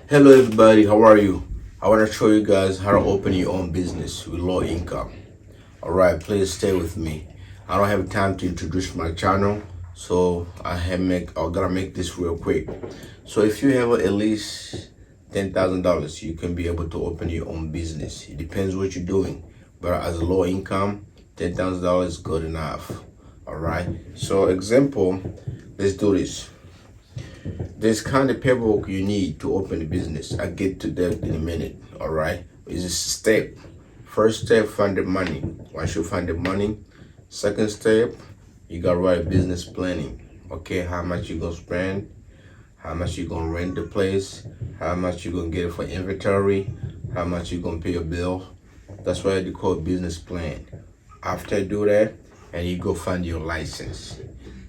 Hello everybody, how are you? I want to show you guys how to open your own business with low income. Alright, please stay with me. I don't have time to introduce my channel, so I'm gonna make this real quick. So if you have at least $10,000, you can be able to open your own business. It depends what you're doing, but as a low income, $10,000 is good enough. Alright, so example, let's do this. There's kind of paperwork you need to open a business. I'll get to that in a minute. All right, it's a step. First step, find the money. Once you find the money, second step, you gotta write business planning. Okay, how much you gonna spend, how much you gonna rent the place, how much you gonna get for inventory, how much you gonna pay your bill. That's why they call business plan. After you do that, and you go find your license.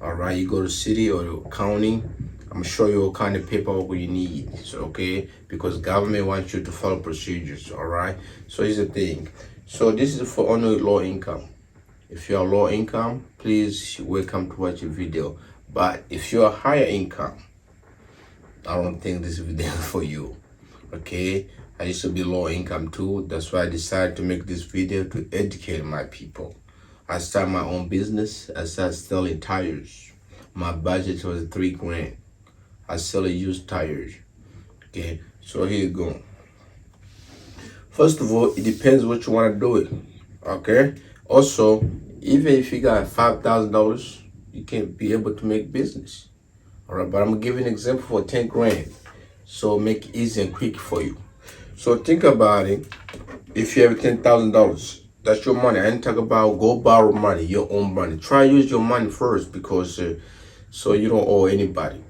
All right, you go to city or county. I'm gonna show you what kind of paperwork you need. So okay, because government wants you to follow procedures. All right. So here's the thing. So this is for only low income. If you're low income, please welcome to watch a video. But if you're higher income, I don't think this video is for you. Okay. I used to be low income too. That's why I decided to make this video to educate my people. I started my own business. I started selling tires. My budget was $3 grand. I sell used tires. Okay, so here you go. First of all, it depends what you want to do it. Okay. Also, even if you got $5,000, you can be able to make business. All right, but I'm gonna give you an example for 10 grand. So make it easy and quick for you. So think about it. If you have $10,000, that's your money. I didn't talk about go borrow money, your own money. Try use your money first because so you don't owe anybody.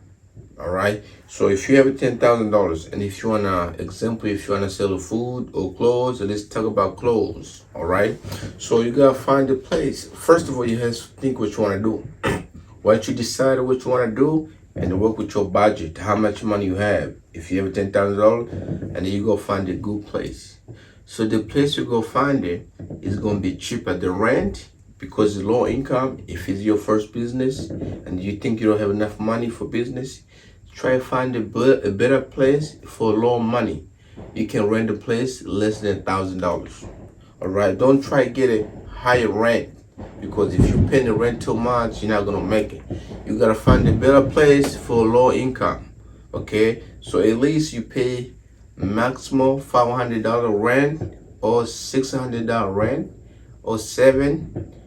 All right. So if you have $10,000, and if you wanna if you wanna sell food or clothes, let's talk about clothes. All right. So you gotta find a place. First of all, you have to think what you wanna do. Once you decide what you wanna do, and work with your budget, how much money you have. If you have $10,000, and then you go find a good place. So the place you go find it is gonna be cheaper than rent. Because it's low income, if it's your first business and you think you don't have enough money for business, try to find a better place for low money. You can rent a place less than $1,000. All right, don't try to get a higher rent because if you pay the rent too much, you're not gonna make it. You gotta find a better place for low income. Okay, so at least you pay maximum $500 rent or $600 rent or $700.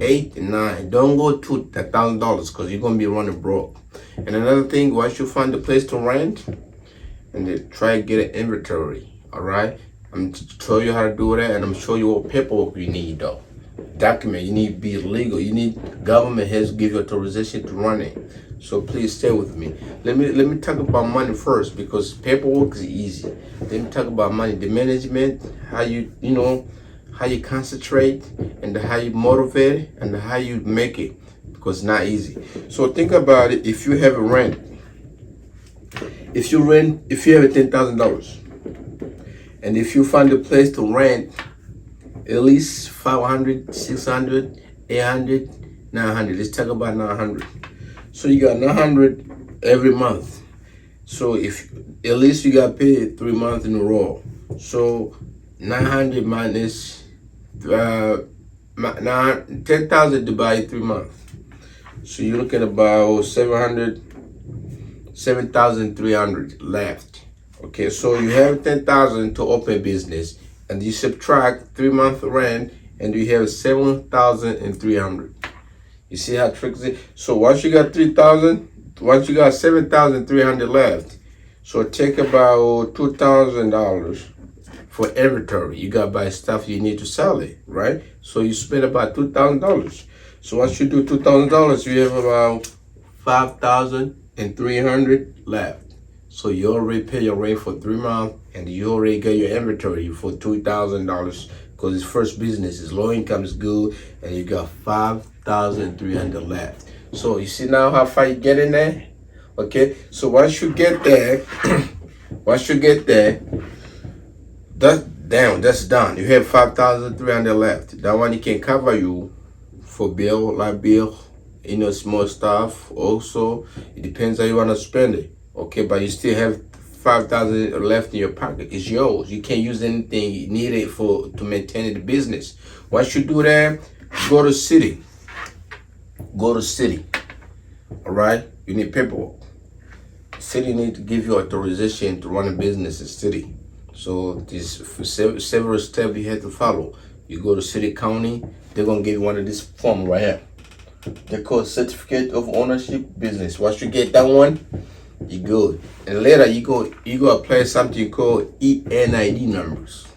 8, 9. Don't go to $1,000 because you're gonna be running broke. And another thing, once you find a place to rent, and then try to get an inventory. All right. I'm to show you how to do that, and I'm show you what paperwork you need though. Document. You need to be legal. You need government has to give you authorization to run it. So please stay with me. Let me talk about money first because paperwork is easy. Let me talk about money, the management, how how you concentrate and how you motivate and how you make it because it's not easy. So think about it. If you have a rent, if you have $10,000 and if you find a place to rent at least 500, 600, 800, 900. Let's talk about 900. So you got 900 every month. So if at least you got paid 3 months in a row. So 900 minus 10,000 divided 3 months. So you're looking about 7,300 left. Okay, so you have 10,000 to open business, and you subtract 3 month rent, and you have 7,300. You see how tricky it is? So once you got 7,300 left, so take about $2,000 for inventory. You got to buy stuff you need to sell it, right? So you spend about $2,000. So once you do $2,000, you have about 5,300 left. So you already pay your rent for 3 months, and you already get your inventory for $2,000 because his first business is low income is good, and you got 5,300 left. So you see now how far you get in there? Okay. So once you get there, that's done. You have 5,300 left. That one it can cover you for bill, light bill, small stuff. Also, it depends how you want to spend it. Okay, but you still have 5,000 left in your pocket. It's yours. You can't use anything needed to maintain the business. Once you do that, go to city. Go to city. All right. You need paperwork. City need to give you authorization to run a business in city. So there's several steps you have to follow. You go to city county. They're gonna give you one of these forms right here. They call certificate of ownership business. Once you get that one, you good. And later you go apply something called ENID numbers.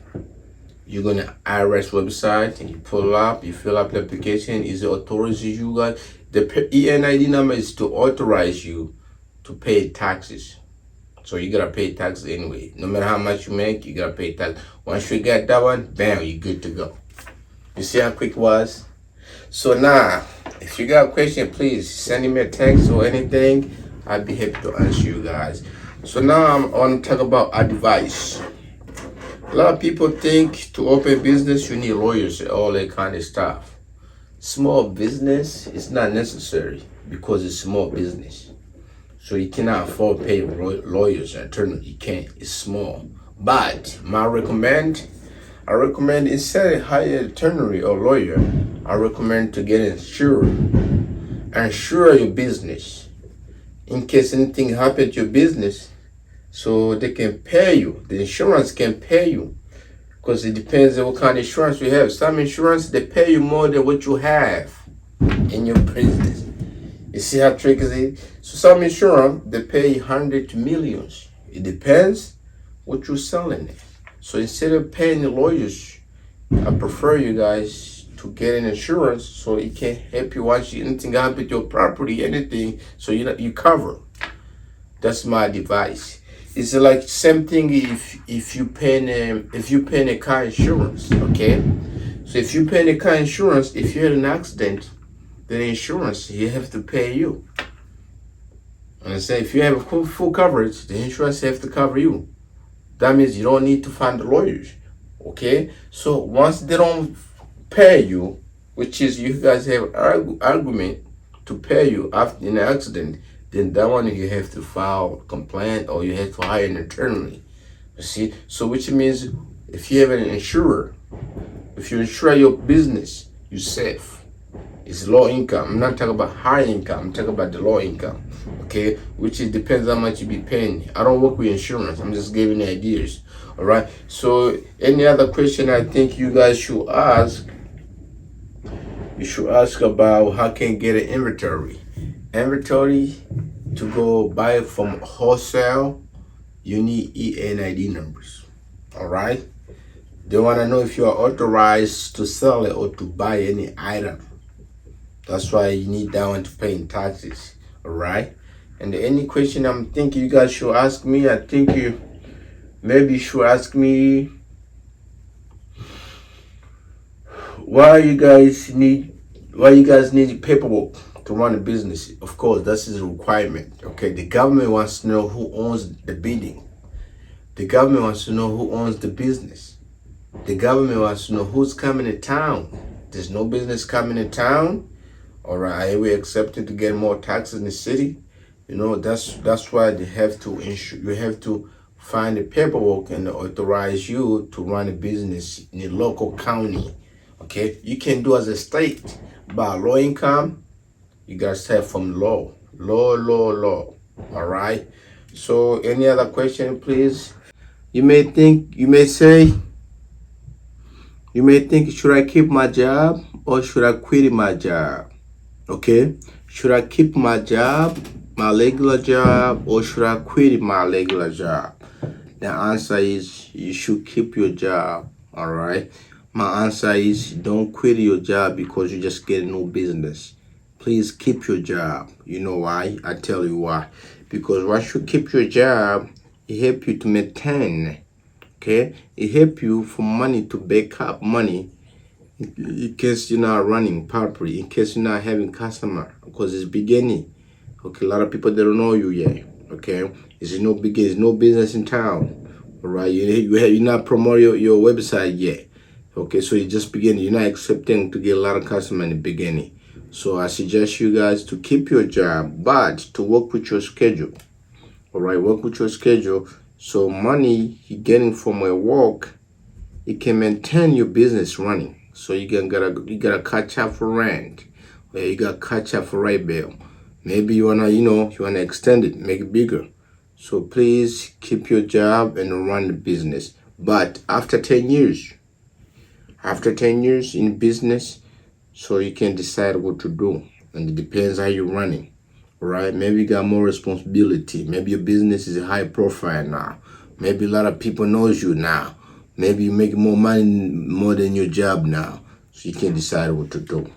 You go to IRS website and you pull up, you fill up the application. Is it authorizes you guys? The ENID number is to authorize you to pay taxes. So you gotta pay taxes anyway. No matter how much you make, you gotta pay tax. Once you get that one, bam, you're good to go. You see how quick it was? So now, if you got a question, please send me a text or anything. I'd be happy to answer you guys. So now I want to talk about advice. A lot of people think to open business you need lawyers and all that kind of stuff. Small business is not necessary because it's small business. So you cannot afford to pay lawyers and attorneys. You can't. It's small. But I recommend instead of hire an attorney or lawyer, I recommend to get insured. Insure your business in case anything happens to your business, so they can pay you. The insurance can pay you because it depends on what kind of insurance you have. Some insurance they pay you more than what you have in your business. You see how tricky it is? So some insurance they pay hundreds to millions. It depends what you're selling. So instead of paying the lawyers, I prefer you guys to get an insurance so it can help you once anything happens with your property, anything, so you cover. That's my advice. It's like same thing if you pay a car insurance, okay? So if you pay a car insurance, if you had an accident, the insurance you have to pay you. And I say if you have full coverage, the insurance have to cover you. That means you don't need to find the lawyers, okay? So once they don't pay you, which is you guys have argument to pay you after an accident, then that one you have to file a complaint or you have to hire an attorney. You see? So which means if you have an insurer, if you insure your business, you're safe. It's low income. I'm not talking about high income. I'm talking about the low income. Okay, which it depends how much you be paying. I don't work with insurance. I'm just giving ideas. All right. So any other question I think you guys should ask? You should ask about how can get an inventory. Inventory to go buy it from wholesale. You need ENID numbers. All right. They want to know if you are authorized to sell it or to buy any item. That's why you need that one to pay in taxes. All right. And any question I'm thinking you guys should ask me, I think you maybe should ask me why you guys need paperwork to run a business. Of course, that's a requirement. Okay. The government wants to know who owns the building. The government wants to know who owns the business. The government wants to know who's coming to town. There's no business coming to town. All right, are we accepted to get more taxes in the city? You know, that's why they have to ensure you have to find the paperwork and authorize you to run a business in a local county. Okay, you can do as a state by low income. You gotta start from low. All right. So, any other question, please? You may say, should I keep my job or should I quit my job? Okay, should I keep my job, my regular job, or should I quit my regular job? The answer is you should keep your job. All right. My answer is don't quit your job because you just get a new business. Please keep your job. You know why? I tell you why. Because once you keep your job, it helps you to maintain. Okay, it helps you for money to back up money. In case you're not running properly, in case you're not having customer, because it's beginning. Okay, a lot of people they don't know you yet. Okay, it's no business in town. All right, you're not promoting your website yet. Okay, so you just beginning. You're not expecting to get a lot of customer in the beginning. So I suggest you guys to keep your job, but to work with your schedule. All right, work with your schedule. So money you're getting from your work, it can maintain your business running. So you gotta catch up for rent, or you gotta catch up for rent bill. Maybe you wanna extend it, make it bigger. So please keep your job and run the business. But after 10 years in business, so you can decide what to do, and it depends how you're running. All right, maybe you got more responsibility. Maybe your business is high profile now. Maybe a lot of people knows you now. Maybe you make more money more than your job now, so you can decide what to do.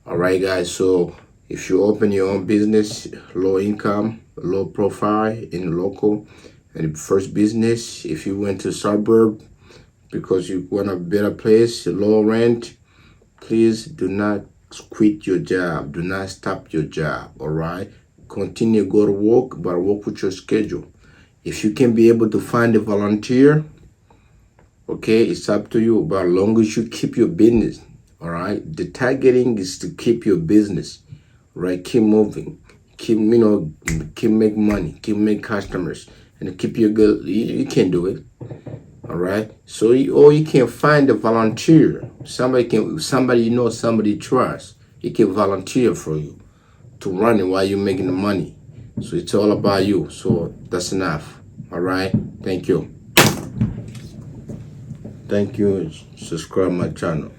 All right, guys. So if you open your own business, low income, low profile in local, and first business, if you went to suburb because you want a better place, low rent, please do not quit your job. Do not stop your job. All right. Continue go to work, but work with your schedule. If you can be able to find a volunteer, okay, it's up to you. But as long as you keep your business, all right. The targeting is to keep your business, right? Keep moving, keep making money, keep making customers, and keep your good. You can do it. All right. So you can find a volunteer. Somebody somebody you trust. He can volunteer for you to run it while you're making the money. So it's all about you. So that's enough. All right. Thank you. Thank you. Subscribe my channel.